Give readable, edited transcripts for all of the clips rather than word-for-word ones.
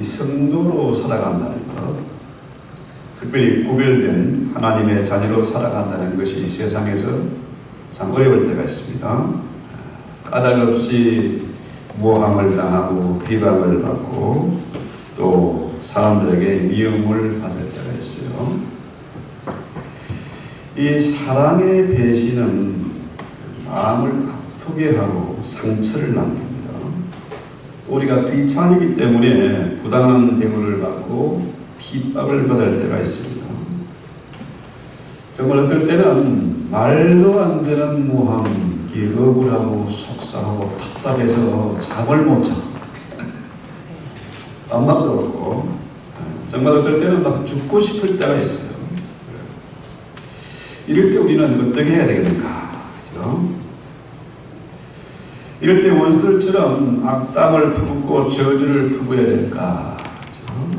이 성도로 살아간다는 것, 특별히 구별된 하나님의 자녀로 살아간다는 것이 세상에서 참 어려울 때가 있습니다. 까닭없이 모함을 당하고 비방을 받고 또 사람들에게 미움을 받을 때가 있어요. 이 사랑의 배신은 마음을 아프게 하고 상처를 남깁니다. 우리가 귀찮이기 때문에 부당한 대우를 받고 핍박을 받을 때가 있습니다. 정말 어떨 때는 말도 안 되는 모함, 억울하고 속상하고 답답해서 잠을 못 자. 맘도 없고 정말 어떨 때는 막 죽고 싶을 때가 있어요. 이럴 때 우리는 어떻게 해야 되겠는가? 그렇죠? 이럴 때 원수들처럼 악담을 품고 저주를 품어야 될까? 그렇죠?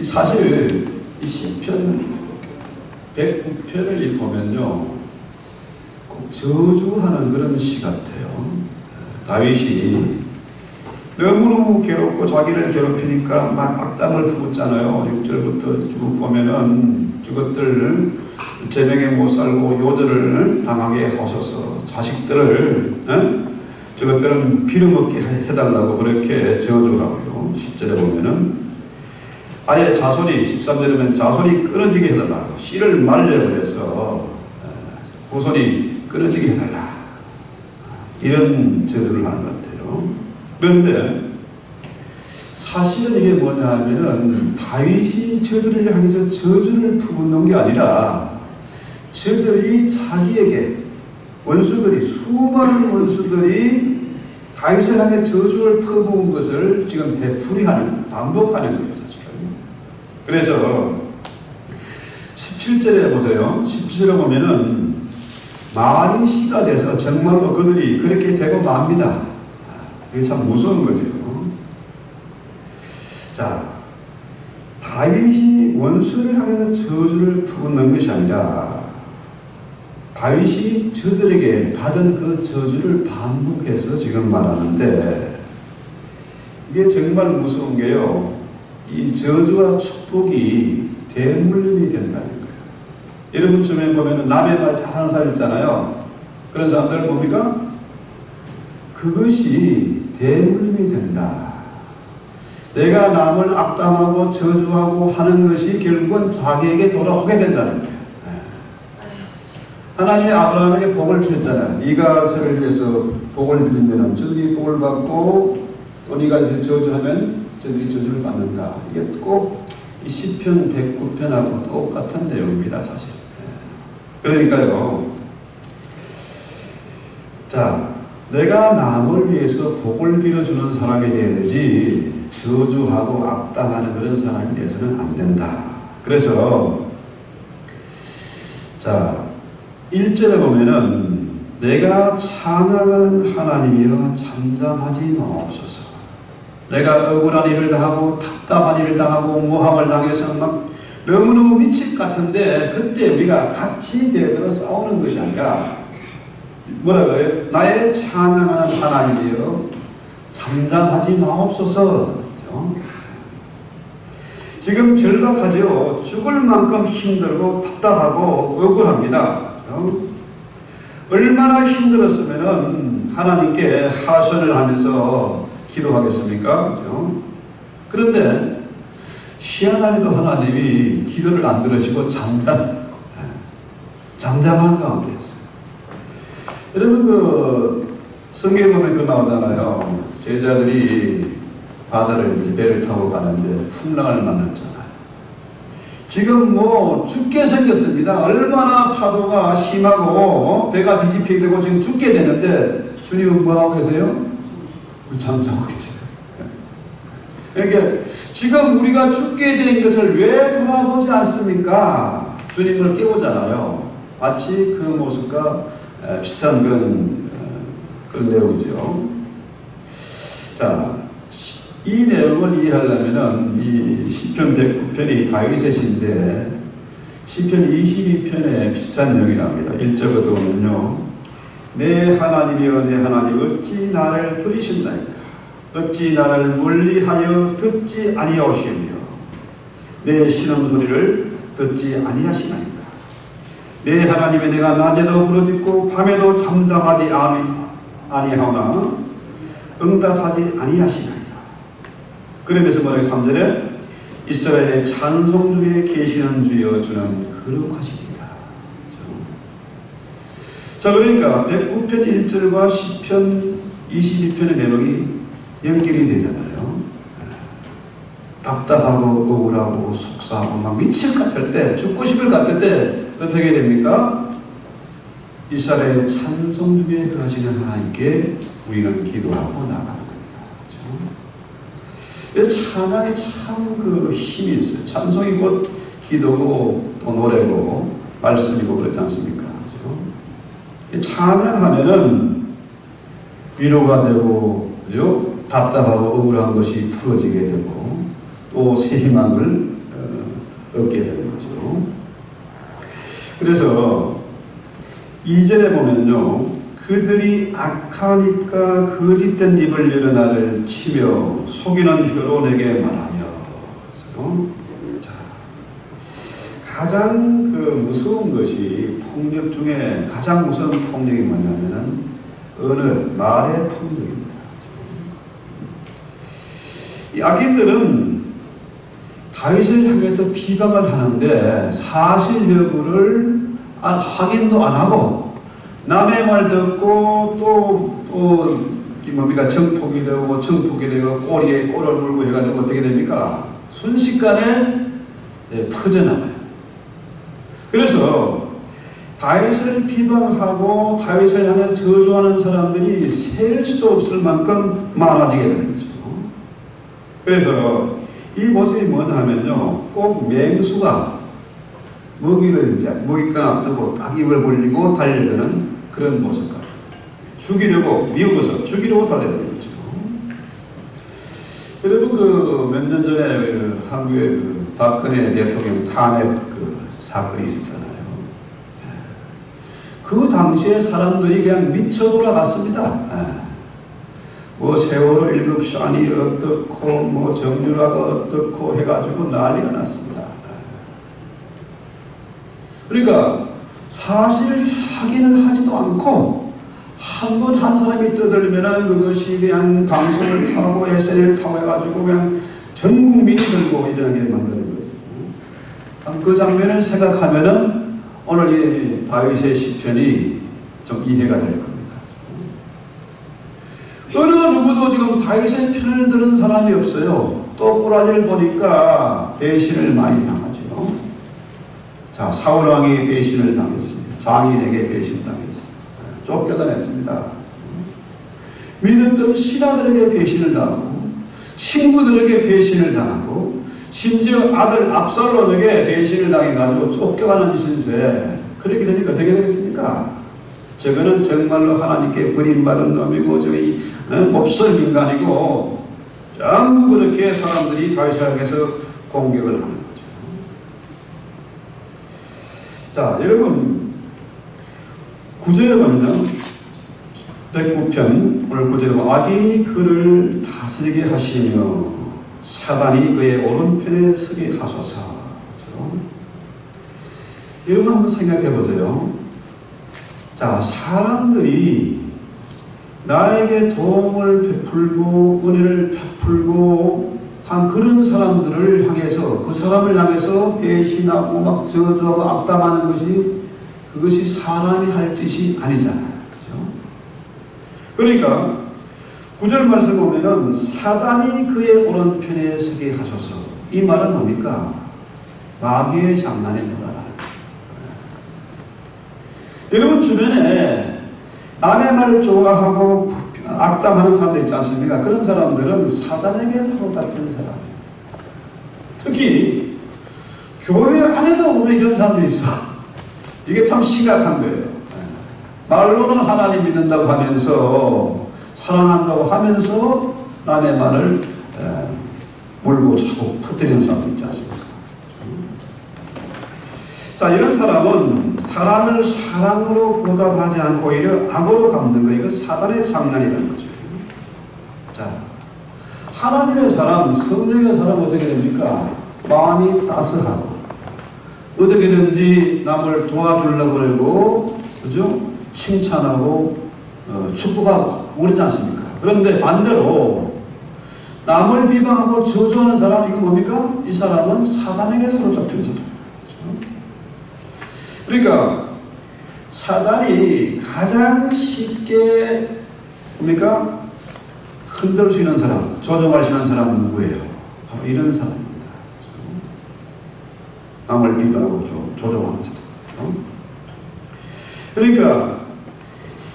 사실 이 시편 109편을 보면요, 꼭 저주하는 그런 시 같아요. 다윗이 너무너무 괴롭고 자기를 괴롭히니까 막 악담을 품었잖아요. 6절부터 쭉 보면은 저것들 제명에 못 살고 요절을 당하게 하소서, 자식들을 저것들은 빌어먹게 해달라고 그렇게 저주하고요. 10절에 보면은 아예 자손이 13절에 보면 자손이 끊어지게 해달라고, 씨를 말려버려서 후손이 끊어지게 해달라, 이런 저주를 하는 것 같아요. 그런데 사실은 이게 뭐냐 하면은 다윗이 저들을 향해서 저주를 품는 게 아니라 저들이 자기에게 원수들이, 수많은 원수들이 다윗을 향해 저주를 퍼부은 것을 지금 되풀이하는, 반복하는 거예요, 사실은. 그래서 17절에 보세요. 17절에 보면은 말이 시가 돼서 정말로 그들이 그렇게 되고 맙니다. 이게 참 무서운 거죠. 자, 다윗이 원수를 향해서 저주를 퍼붓는 것이 아니라 다윗이 저들에게 받은 그 저주를 반복해서 지금 말하는데, 이게 정말 무서운 게요, 이 저주와 축복이 대물림이 된다는 거예요. 여러분 주변에 보면 남의 말 잘하는 사람 있잖아요. 그런 사람들은 뭡니까? 그것이 대물림이 된다. 내가 남을 악담하고 저주하고 하는 것이 결국은 자기에게 돌아오게 된다는 거예요. 하나님이 아브라함에게 복을 주셨잖아요. 네가 저를 위해서 복을 빌리면 저들이 복을 받고, 또 네가 이제 저주하면 저들이 저주를 받는다. 이게 꼭 이 시편 109편하고 똑같은 내용입니다, 사실. 그러니까요, 자, 내가 남을 위해서 복을 빌어주는 사람이 되어야 되지 저주하고 악담하는 그런 사람이 되어서는 안 된다. 그래서 자, 1절에 보면은 내가 찬양하는 하나님이여 잠잠하지 마옵소서. 내가 억울한 일을 당하고 답답한 일을 당하고 모함을 당해서 막 너무너무 미칠 것 같은데, 그때 우리가 같이 대들어 싸우는 것이 아니라 뭐라 그래요? 나의 찬양하는 하나님이여 잠잠하지 마옵소서. 그렇죠? 지금 절박하죠. 죽을 만큼 힘들고 답답하고 억울합니다. 그렇죠? 얼마나 힘들었으면 하나님께 하소연을 하면서 기도하겠습니까? 그렇죠? 그런데 희한하게도 하나님이 기도를 안 들으시고 잠잠한 가운데 있어요. 여러분, 그 성경에 보면 그 나오잖아요. 제자들이 바다를 이제 배를 타고 가는데 풍랑을 만났잖아요. 지금 뭐 죽게 생겼습니다. 얼마나 파도가 심하고 배가 뒤집히게 되고 지금 죽게 되는데 주님은 뭐 하고 계세요? 잠자고 계세요. 그러니까 지금 우리가 죽게 된 것을 왜 돌아보지 않습니까? 주님을 깨우잖아요. 마치 그 모습과 비슷한 그런 내용이죠. 자, 이 내용을 이해하려면은 이 시편 109편이 다윗의 시인데 시편 22편에 비슷한 내용이 나옵니다. 1절부터 보면요, 내 하나님이여 내 하나님 어찌 나를 버리신다니까. 어찌 나를 멀리하여 듣지 아니하시며 내 신음소리를 듣지 아니하시나이까. 내 하나님의 내가 낮에도 부르짖고 밤에도 잠잠하지 아니하오나 응답하지 아니하시나이다. 그러면서 뭐라고 3절에 이스라엘의 찬송 중에 계시는 주여 주는 거룩하시리이다. 자, 그러니까 109편 1절과 시편 22편의 내용이 연결이 되잖아요. 답답하고 억울하고 속상하고 막 미칠 것 같을 때, 죽고 싶을 것 같을 때 어떻게 됩니까? 이스라엘의 찬송 중에 거하시는 하나님께 우리는 기도하고 나가는 겁니다. 그렇죠? 찬양이 참 그 힘이 있어요. 찬송이 곧 기도고 또 노래고 말씀이고 그렇지 않습니까? 그렇죠? 찬양하면은 위로가 되고, 그죠? 답답하고 억울한 것이 풀어지게 되고 또 새 희망을 얻게 되는 거죠. 그래서 2절에 보면요, 그들이 악하니까 거짓된 입을 열어 나를 치며 속이는 혀로 내게 말하며. 자, 가장 그 무서운 것이 폭력 중에 가장 무서운 폭력이 뭐냐면은 언어, 말의 폭력입니다. 이 악인들은 다윗을 향해서 비방을 하는데 사실 여부를 확인도 안 하고 남의 말 듣고 또 뭡니까 정폭이 되고 꼬리에 꼬를 물고 해가지고 어떻게 됩니까? 순식간에 퍼져나가요. 그래서 다윗을 비방하고 다윗을 향해 저주하는 사람들이 셀 수도 없을 만큼 많아지게 되는 거죠. 그래서 이 모습이 뭐냐 하면요, 꼭 맹수가 먹이를 이제 먹잇감 앞두고 딱 입을 벌리고 달려드는 그런 모습 같아요. 죽이려고 미워서 죽이려고 달려드는 거죠. 여러분 그 몇 년 전에 한국의 그 박근혜 대통령 탄핵 그 사건이 있었잖아요. 그 당시에 사람들이 그냥 미쳐 돌아갔습니다. 뭐 세월호 일급šan이 어떻고 뭐 정유라가 어떻고 해가지고 난리가 났습니다. 그러니까 사실 확인을 하지도 않고 한 번 한 사람이 떠들면은 그것이 그냥 방송을 타고 SNS를 타고 해가지고 그냥 전 국민이 들고 이러게 만드는 거죠. 그 장면을 생각하면은 오늘 이 다윗의 시편이 좀 이해가 될 겁니다. 어느 누구도 지금 다윗의 편을 드는 사람이 없어요. 또 꼬라지를 보니까 배신을 많이 당하죠. 자, 사울왕이 배신을 당했습니다. 장인에게 배신당했습니다. 쫓겨다녔습니다. 믿었던 신하들에게 배신을 당하고 친구들에게 배신을 당하고 심지어 아들 압살롬에게 배신을 당해가지고 쫓겨가는 신세. 그렇게 되니까 어떻게 되겠습니까? 저거는 정말로 하나님께 버림받은 놈이고 저기 몹쓸 인간이고 전부 그렇게 사람들이 다윗을 향해서 공격을 하는 거죠. 자, 여러분 9절에 보면 109편 오늘 9절에 보면 악인이 그를 다스리게 하시며 사단이 그의 오른편에 서게 하소서. 그렇죠? 여러분 한번 생각해 보세요. 자, 사람들이 나에게 도움을 베풀고 은혜를 베풀고 한 그런 사람들을 향해서 그 사람을 향해서 배신하고 막 저주하고 악담하는 것이 그것이 사람이 할 뜻이 아니잖아요. 그렇죠? 그러니까 9절 말씀 보면은 사단이 그의 오른편에 서게 하소서. 이 말은 뭡니까? 마귀의 장난에 놀아라. 여러분 주변에 남의 말 좋아하고 악담하는 사람들 있지 않습니까? 그런 사람들은 사단에게 사로잡힌 사람이에요. 특히 교회 안에도 보면 이런 사람들이 있어. 이게 참 심각한 거예요. 말로는 하나님 믿는다고 하면서 사랑한다고 하면서 남의 말을 몰고 차고 퍼뜨리는 사람도 있지 않습니까? 자, 이런 사람은 사람을 사랑으로 보답하지 않고 오히려 악으로 갚는 거, 이거 사단의 장난이라는 거죠. 자, 하나님의 사람, 성령의 사람 어떻게 됩니까? 마음이 따스하고 어떻게든지 남을 도와주려고 그러고, 그죠? 칭찬하고 축복하고 그러지 않습니까? 그런데 반대로 남을 비방하고 저주하는 사람, 이거 뭡니까? 이 사람은 사단에게 사로잡힌 사람. 그러니까 사단이 가장 쉽게 뭡니까? 흔들 수 있는 사람, 조종할 수 있는 사람은 누구예요? 바로 이런 사람입니다. 남을 비방하고 조종하는 사람. 그러니까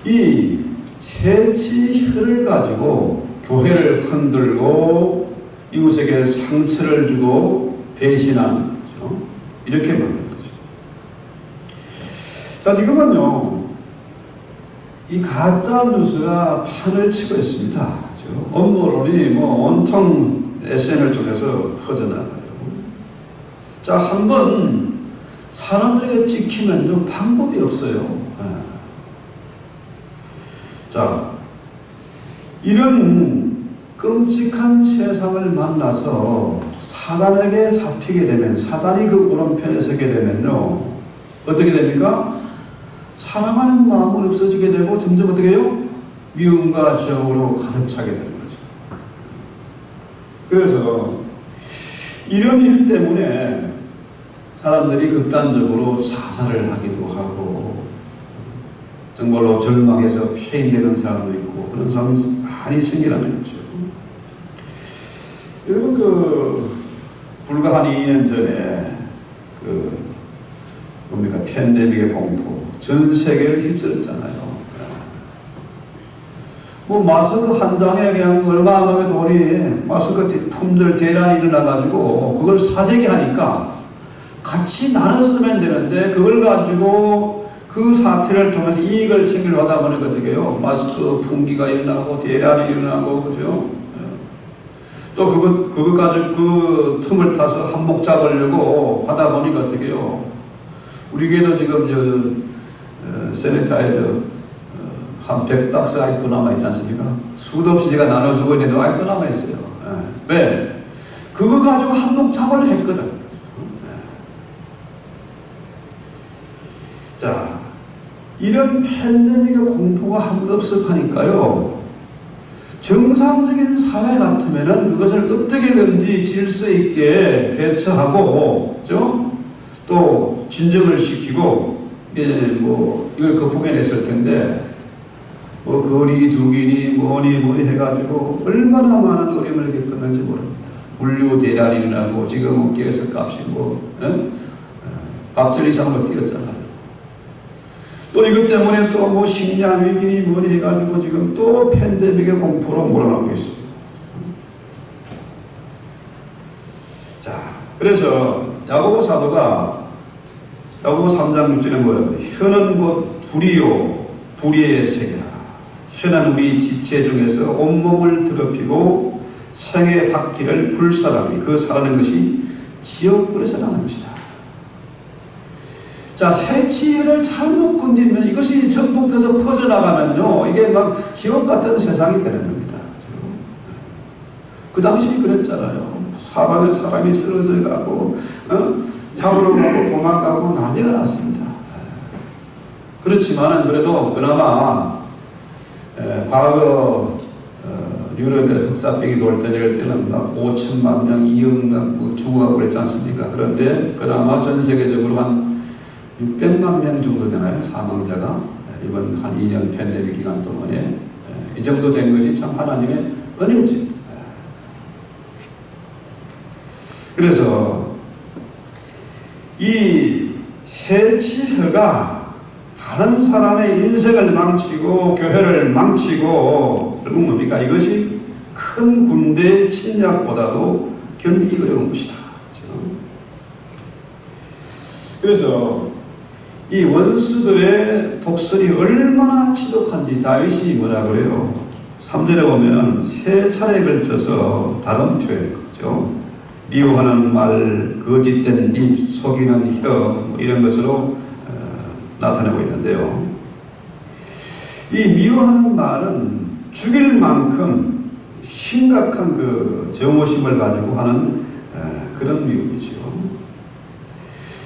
이 세치혈을 가지고 교회를 흔들고 이웃에게 상처를 주고 배신하는 거죠. 이렇게 만드는 거죠. 자, 지금은요, 이 가짜 뉴스가 판을 치고 있습니다. 음모론이 온통 SNL 쪽에서 퍼져나가요. 자, 한번 사람들에게 찍히면요, 방법이 없어요. 자, 이런 끔찍한 세상을 만나서 사단에게 잡히게 되면, 사단이 그 오른편에 서게 되면요, 어떻게 됩니까? 사랑하는 마음은 없어지게 되고 점점 어떻게 해요? 미움과 정으로 가득 차게 되는 거죠. 그래서 이런 일 때문에 사람들이 극단적으로 자살을 하기도 하고 정말로 절망해서 폐인되는 사람도 있고 그런 사람이 많이 생기라는 거죠. 여러분, 불과 한 2년 전에 뭡니까? 팬데믹의 공포 전 세계를 휩쓸었잖아요. 마스크 한 장에 그냥 얼마만에 돈이 마스크 품절 대란이 일어나가지고 그걸 사재기 하니까 같이 나눠 쓰면 되는데 그걸 가지고 그 사태를 통해서 이익을 챙기려고 하다 보니까 어떻게 해요? 마스크 품귀가 일어나고 대란이 일어나고, 그죠? 또 그거 가지고 그 틈을 타서 한몫 잡으려고 하다 보니까 어떻게 해요? 우리 교회도 지금 세니타이저 한 100박스 아직도 남아있지 않습니까? 수도 없이 제가 나눠주고 있는데 아직도 남아있어요. 왜? 그거 가지고 한몫 잡으려 했거든. 자, 이런 팬데믹의 공포가 한급습하니까요, 정상적인 사회 같으면은 그것을 어떻게든지 질서 있게 대처하고, 그죠? 또 진정을 시키고, 이걸 극복해냈을 텐데, 거리 두기니 뭐니 해가지고 얼마나 많은 어려움을 겪었는지 모릅니다. 물류 대란이 일어나고 지금은 가스 값이 갑자기 장을 뛰었잖아요. 또 이것 때문에 또 식량 위기니 뭐니 해가지고 지금 또 팬데믹의 공포로 몰아가고 있습니다. 자, 그래서 야고보 사도가 야고보 3장 6절에 뭐라고 해요? 혀는 곧 불이요 불의의 세계라. 혀는 우리 지체 중에서 온몸을 더럽히고 생의 바퀴를 불살하니 그 살아는 것이 지옥불에서 나는 것이다. 자, 세치를 잘못 건드리면 이것이 전폭돼서 퍼져나가면요, 이게 막 지옥 같은 세상이 되는 겁니다. 그 당시 그랬잖아요. 사방에 사람이 쓰러져 가고 잡으러 가고 도망가고 난리가 났습니다. 그렇지만은 그래도 그나마 과거 유럽의 흑사병이 돌 때는 막 5천만 명, 2억 명 죽어가고 그랬지 않습니까? 그런데 그나마 전 세계적으로 한 600만 명 정도 되나요? 사망자가 이번 한 2년 팬데믹 기간 동안에 이 정도 된 것이 참 하나님의 은혜지. 그래서 이 세치혀가 다른 사람의 인생을 망치고 교회를 망치고 결국 뭡니까? 이것이 큰 군대의 침략보다도 견디기 어려운 것이다. 그래서 이 원수들의 독설이 얼마나 지독한지 다윗이 뭐라고 해요? 3절에 보면 세 차례에 걸쳐서 다른 표현이죠. 미워하는 말, 거짓된 입, 속이는 혀 이런 것으로 나타내고 있는데요. 이 미워하는 말은 죽일 만큼 심각한 그 정오심을 가지고 하는 그런 미움이죠.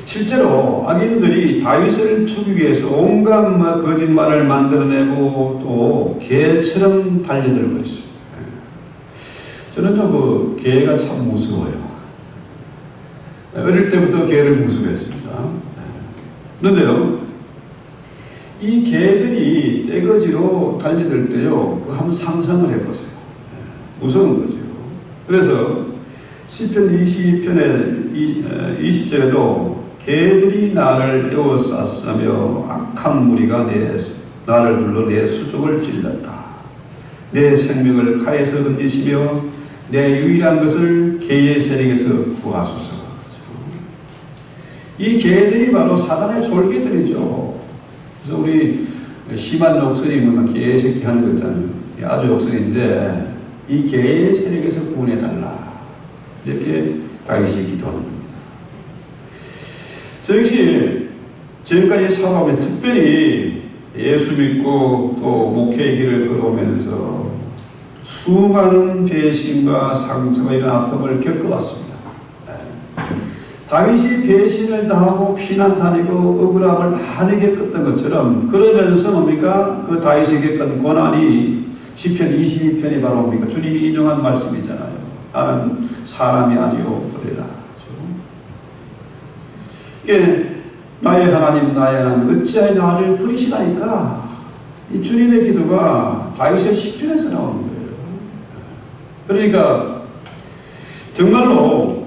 실제로 악인들이 다윗을 죽이기 위해서 온갖 거짓말을 만들어내고 또 개처럼 달려들고 있어요. 저는요, 그 개가 참 무서워요. 어릴 때부터 개를 무서워했습니다. 그런데요, 이 개들이 떼거지로 달려들 때요, 그 한번 상상을 해보세요. 무서운 거죠. 그래서 시편 22편의 20절에도 개들이 나를 에워쌌으며 악한 무리가 나를 불러 내 수족을 찔렀다. 내 생명을 칼에서 건지시며 내 유일한 것을 개의 세력에서 구하소서. 이 개들이 바로 사단의 졸개들이죠. 그래서 우리 심한 목소리면 개새끼 하는 거 있잖아요. 아주 욕설인데 이 개의 세력에서 구원해달라. 이렇게 다윗이 기도하는 겁니다. 저 역시 지금까지 살아오면 특별히 예수 믿고 또 목회의 길을 걸어오면서 수많은 배신과 상처가 이런 아픔을 겪어왔습니다. 다윗이 배신을 당하고 피난 다니고 억울함을 많이 겪었던 것처럼 그러면서 뭡니까? 그 다윗이 겪은 고난이 시편 22편이 바로 뭡니까? 주님이 인용한 말씀이잖아요. 나는 사람이 아니요 벌레다. 나의 하나님 나의 하나님 어찌하여 나를 버리시나이까? 이 주님의 기도가 다윗의 시편에서 나오는 거예요. 그러니까 정말로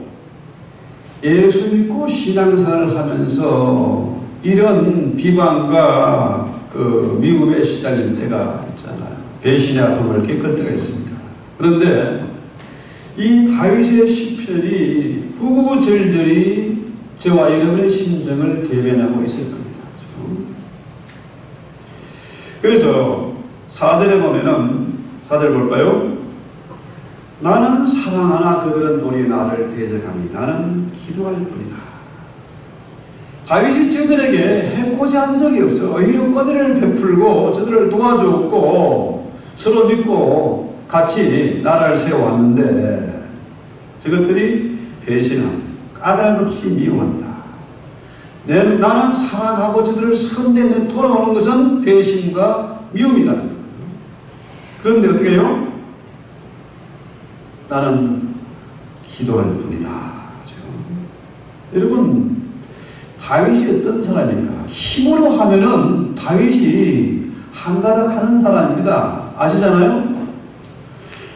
예수 믿고 신앙생활을 하면서 이런 비방과 그 미움에 시달릴 때가 있잖아요. 배신의 아픔을 겪을 때가 있습니다. 그런데 이 다윗의 시편이 구구절절히 저와 여러분의 심정을 대변하고 있을 겁니다. 그래서 4절에 보면은 4절 볼까요? 나는 사랑하나 그들은 돈이 나를 대적하니 나는 기도할 뿐이다. 다윗이 저들에게 해코지 한 적이 없어. 오히려 은혜를 베풀고 저들을 도와주었고 서로 믿고 같이 나라를 세워왔는데 저것들이 배신함, 까닭없이 미워한다. 나는 사랑하고 저들을 선대에 돌아오는 것은 배신과 미움이다. 그런데 어떻게 해요? 나는 기도할 뿐이다. 여러분, 다윗이 어떤 사람입니까? 힘으로 하면은 다윗이 한가닥 하는 사람입니다. 아시잖아요?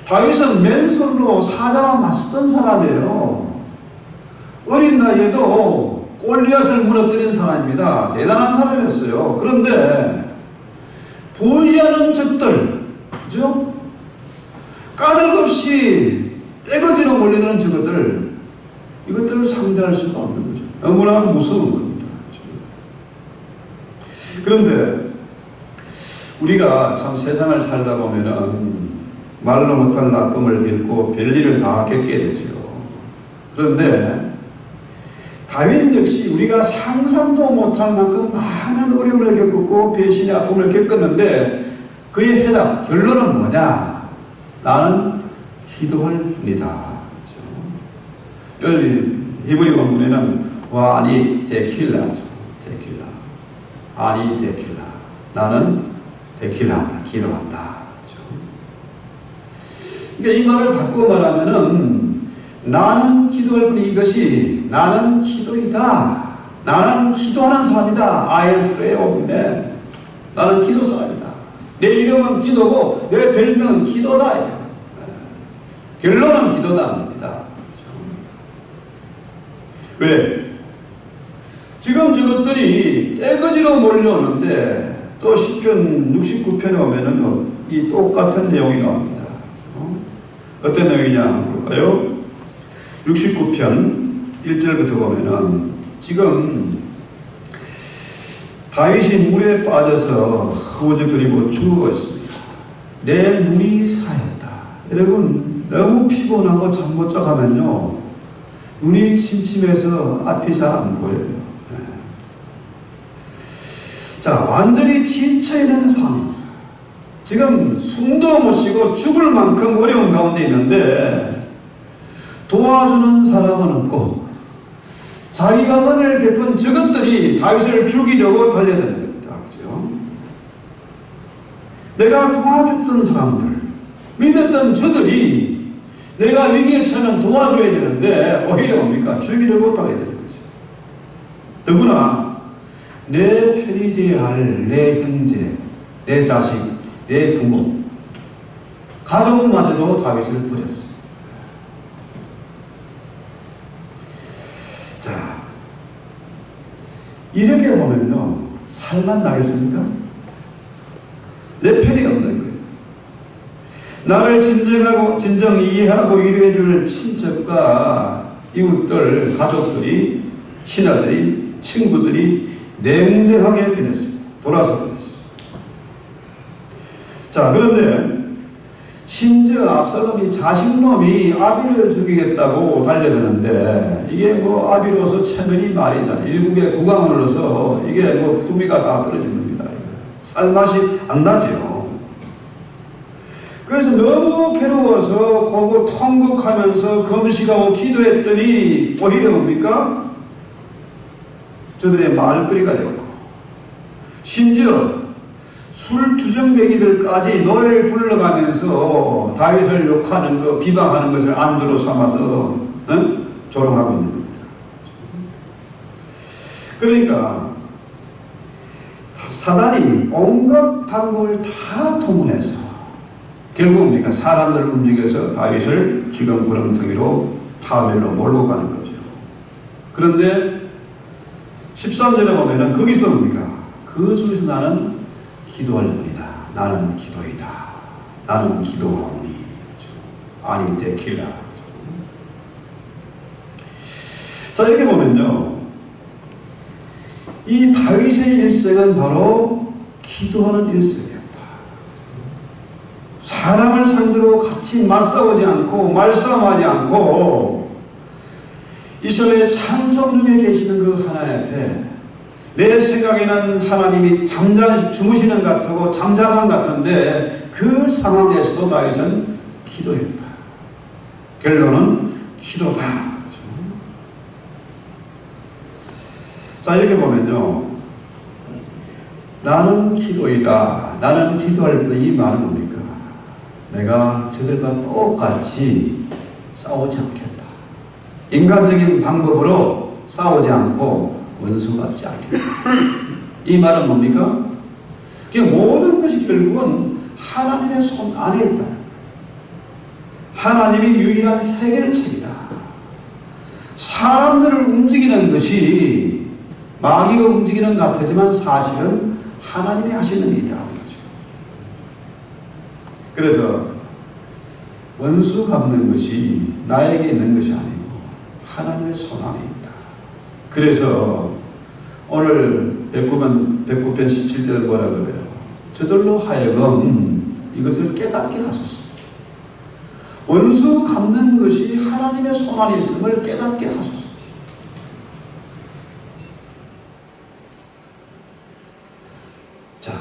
다윗은 맨손으로 사자와 맞섰던 사람이에요. 어린 나이에도 골리앗을 무너뜨린 사람입니다. 대단한 사람이었어요. 그런데 보이지 않는 적들, 그죠? 까닭없이 떼거지로 몰려드는 저것들, 이것들을 상대할 수가 없는 거죠. 너무나 무서운 겁니다. 그런데 우리가 참 세상을 살다 보면은 말로 못할 나쁨을 겪고 별일을 다 겪게 되죠. 그런데 다윗 역시 우리가 상상도 못할 만큼 많은 어려움을 겪었고 배신의 아픔을 겪었는데 그의 해답, 결론은 뭐냐? 나는 기도할 뿐이다. 히브리 원문에는 와니 데킬라죠. 데킬라. 아니 데킬라. 나는 데킬라한다. 기도한다. 그러니까 이 말을 바꾸어 말하면은 나는 기도할 뿐이 이것이 나는 기도이다. 나는 기도하는 사람이다. I am prayer of man. 나는 기도 사람이다. 내 이름은 기도고 내 별명은 기도다. 결론은 기도다입니다. 왜? 지금 저것들이 떼거지로 몰려오는데 또 시편 69편에 오면은 이 똑같은 내용이 나옵니다. 어떤 내용이냐 볼까요? 69편 1절부터 보면은 지금 다윗이 물에 빠져서 허우적거리고 죽어 있습니다. 내 눈이 사였다. 여러분 너무 피곤하고 잠 못 자 가면요 눈이 침침해서 앞이 잘 안 보여요. 자, 완전히 지쳐있는 삶. 지금 숨도 못 쉬고 죽을 만큼 어려운 가운데 있는데 도와주는 사람은 없고 자기가 은혜를 베푼 저것들이 다윗을 죽이려고 달려드는 겁니다. 그죠? 내가 도와줬던 사람들, 믿었던 저들이 내가 위기에 처하면 도와줘야 되는데 오히려 뭡니까? 죽이려고 달려드는 거죠. 더구나 내 편이 되어야 할 내 형제, 내 자식, 내 부모, 가족마저도 다윗을 버렸어. 자, 이렇게 보면요, 살만 나겠습니까? 내 편이 없는 거예요. 나를 진정 이해하고 위로해줄 친척과 이웃들, 가족들이, 신하들이, 친구들이 냉정하게 변했습니다. 돌아서 버렸어요. 자, 그런데 심지어 압살롬이 자식놈이 아비를 죽이겠다고 달려드는데 이게 뭐 아비로서 체면이 말이잖아요. 일국의 국왕으로서 이게 뭐 품위가 다 떨어진 겁니다. 살맛이 안 나죠. 그래서 너무 괴로워서 그거 통곡하면서 금식하고 기도했더니 오히려 뭡니까? 저들의 말거리가 되었고 심지어 술주정뱅이들까지 노래를 불러가면서 다윗을 욕하는 것, 비방하는 것을 안주로 삼아서 조롱하고 있는 겁니다. 그러니까 사단이 온갖 방법을 다 동원해서 결국 뭡니까? 사람들을 움직여서 다윗을 지금 구렁텅이로 파멸로 몰고 가는 거죠. 그런데 13절에 보면은 거기서 뭡니까? 그 중에서 나는 기도할 뿐이다. 나는 기도이다. 나는 기도하오니. 아니 데킬라. 자, 이렇게 보면요, 이 다윗의 일생은 바로 기도하는 일생이었다. 사람을 상대로 같이 맞싸우지 않고 말싸움하지 않고 이스라엘 찬송 중에 계시는 그 하나님 앞에 내 생각에는 하나님이 주무시는 것 같고 잠잠한 것 같은데 그 상황에서도 다윗은 기도했다. 결론은 기도다. 자, 이렇게 보면요, 나는 기도이다. 나는 기도할 때 이 말은 뭡니까? 내가 저들과 똑같이 싸우지 않겠다. 인간적인 방법으로 싸우지 않고 원수 받지 않겠다. 이 말은 뭡니까? 모든 것이 결국은 하나님의 손 안에 있다. 하나님이 유일한 해결책이다. 사람들을 움직이는 것이 마귀가 움직이는 것 같지만 사실은 하나님이 하시는 일이다. 그래서 원수 갚는 것이 나에게 있는 것이 아니고 하나님의 손 안에 있다. 그래서 오늘 109편 17절에 뭐라 그래요? 저들로 하여금 이것을 깨닫게 하소서. 원수 갚는 것이 하나님의 손 안에 있음을 깨닫게 하소서. 자,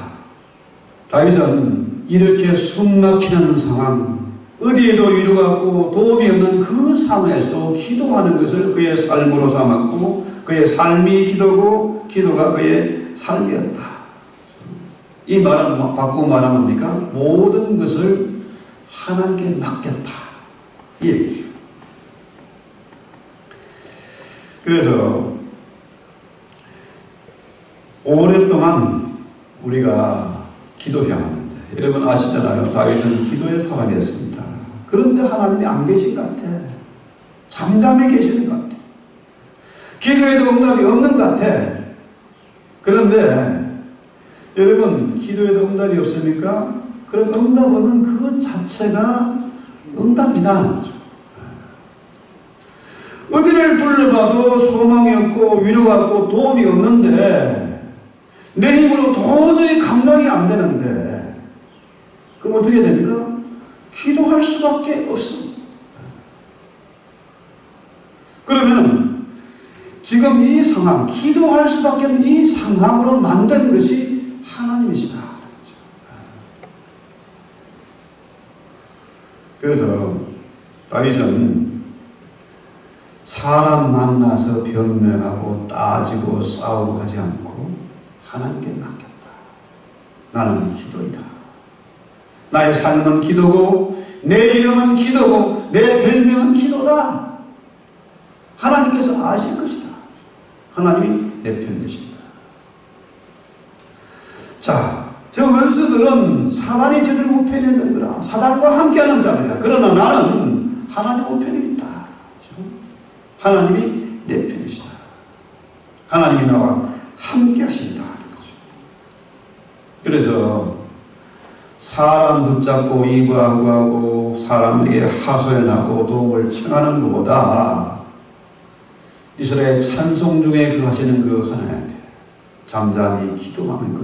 다윗은 이렇게 숨막히는 상황, 어디에도 위로가 없고 도움이 없는 그 상황에서도 기도하는 것을 그의 삶으로 삼았고 그의 삶이 기도고 기도가 그의 삶이었다. 이 말은 바꾸고 말하면 뭡니까? 모든 것을 하나님께 맡겼다. 이 얘기죠. 그래서 오랫동안 우리가 기도해야 하는데 여러분 아시잖아요. 다윗은 기도의 사람이었습니다. 그런데 하나님이 안 계신 것 같아. 잠잠해 계시는 것 같아. 기도에도 응답이 없는 것 같아. 그런데 여러분 기도에도 응답이 없습니까? 그럼 응답 없는 그 자체가 응답이다. 어디를 둘러봐도 소망이 없고 위로가 없고 도움이 없는데 내 힘으로 도저히 감당이 안 되는데 그럼 어떻게 됩니까? 기도할 수밖에 없습니다. 그러면 지금 이 상황, 기도할 수밖에 없는 이 상황으로 만든 것이 하나님이시다. 그래서 다윗은 사람 만나서 변명하고 따지고 싸우고 하지 않고 하나님께 맡겼다. 나는 기도이다. 나의 삶은 기도고 내 이름은 기도고 내 별명은 기도다. 하나님께서 아실 것이다. 하나님이 내 편 되신다. 자, 저 원수들은 사단이 저들을 우편에 있는거라. 사단과 함께하는 자들이라. 그러나 나는 하나님 우편에 있다. 하나님이 내 편이시다. 하나님이 나와 함께 하신다. 그래서 사람 붙잡고 이구하고 사람에게 하소연하고 도움을 청하는 것보다 이스라엘 찬송 중에 그 하시는 그 하나님께 잠잠히 기도하는 것,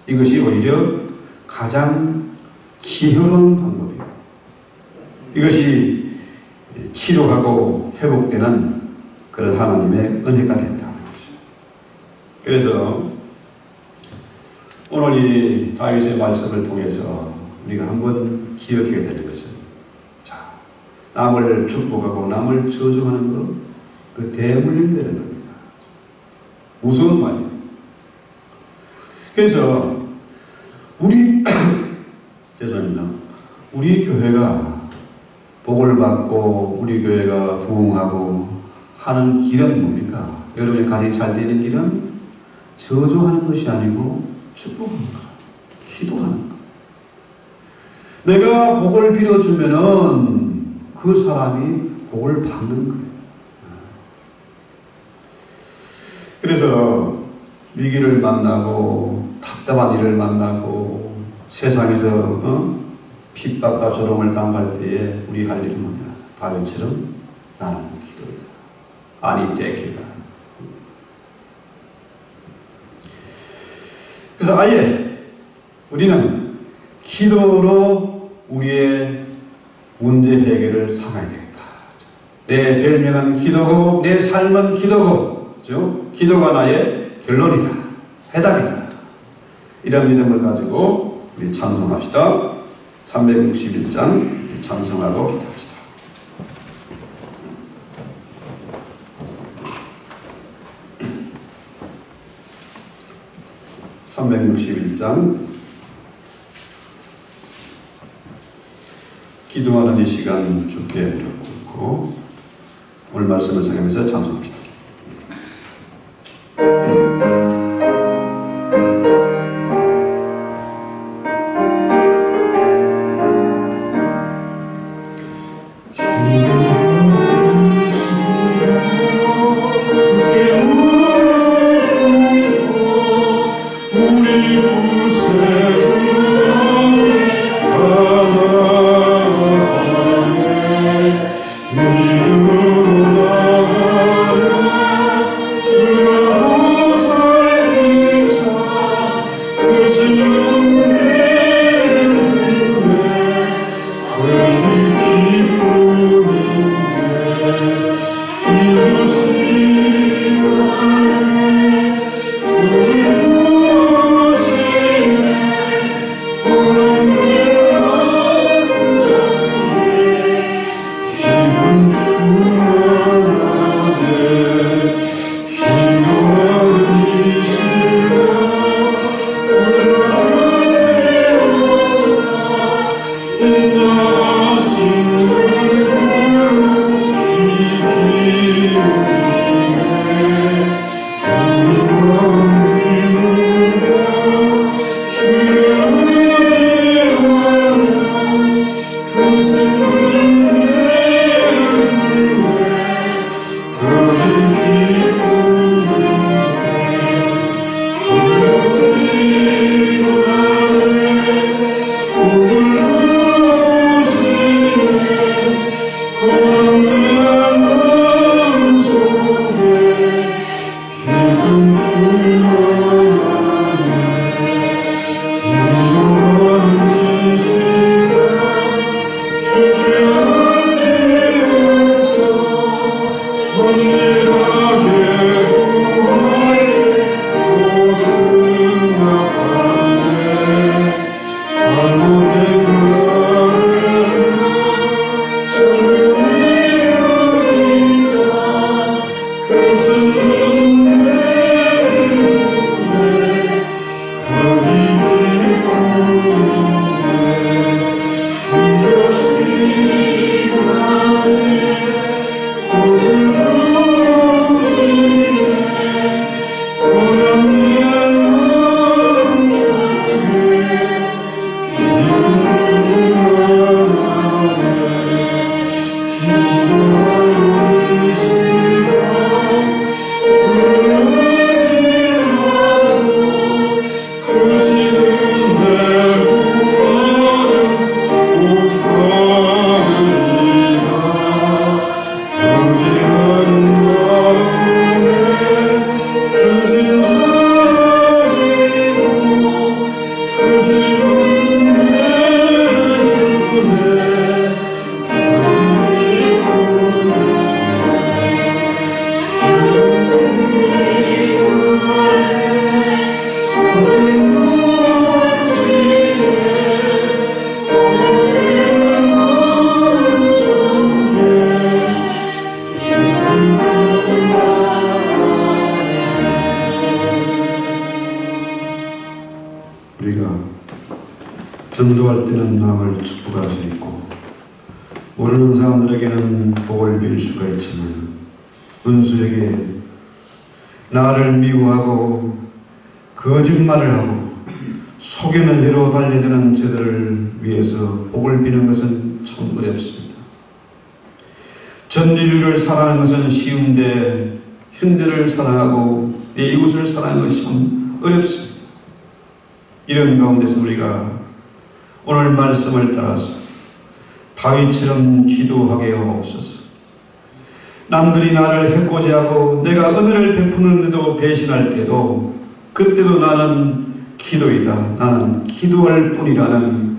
이것이 오히려 가장 지혜로운 방법이에요. 이것이 치료하고 회복되는 그런 하나님의 은혜가 된다는 것이죠. 그래서 오늘 이 다윗의 말씀을 통해서 우리가 한번 기억해야 될 것은, 자, 남을 축복하고 남을 저주하는 것, 그 대물림되는 겁니다. 무서운 말이에요. 그래서 죄송합니다. 우리 교회가 복을 받고 우리 교회가 부흥하고 하는 길은 뭡니까? 여러분이 가장 잘 되는 길은 저주하는 것이 아니고 축복하는 것, 기도하는 것. 내가 복을 빌어주면은 그 사람이 복을 받는 거예요. 그래서 위기를 만나고 답답한 일을 만나고 세상에서 핍박과 조롱을 당할 때에 우리 할 일은 뭐냐? 다윗처럼 나는 기도이다. 아니 떼기다. 그래서 아예 우리는 기도로 우리의 문제 해결을 삼아야 되겠다. 내 별명은 기도고 내 삶은 기도고, 그렇죠? 기도가 나의 결론이다. 해답이다. 이런 믿음을 가지고 우리 찬송합시다. 361장 찬송하고 기도합시다. 361장 기도하는 이 시간 주께 드렸고 오늘 말씀을 생각하면서 찬송합시다. 전도할 때는 남을 축복할 수 있고 모르는 사람들에게는 복을 빌 수가 있지만 은수에게 나를 미워하고 거짓말을 하고 속이는 해로 달려드는 저들을 위해서 복을 비는 것은 참 어렵습니다. 전인류를 사랑하는 것은 쉬운데 형제를 사랑하고 내 이웃을 사랑하는 것이 참 어렵습니다. 이런 가운데서 우리가 오늘 말씀을 따라서 다윗처럼 기도하게 하옵소서. 남들이 나를 해코지하고 내가 은혜를 베푸는데도 배신할 때도 그때도 나는 기도이다. 나는 기도할 뿐이라는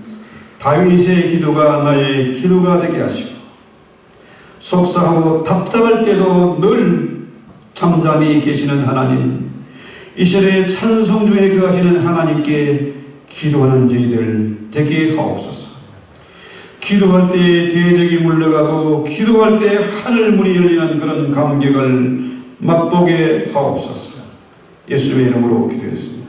다윗의 기도가 나의 기도가 되게 하시고 속상하고 답답할 때도 늘 잠잠히 계시는 하나님, 이 시대의 찬송 중에 거하시는 하나님께 기도하는 저희들 되게 하옵소서. 기도할 때 대적이 물러가고 기도할 때 하늘문이 열리는 그런 감격을 맛보게 하옵소서. 예수의 이름으로 기도했습니다.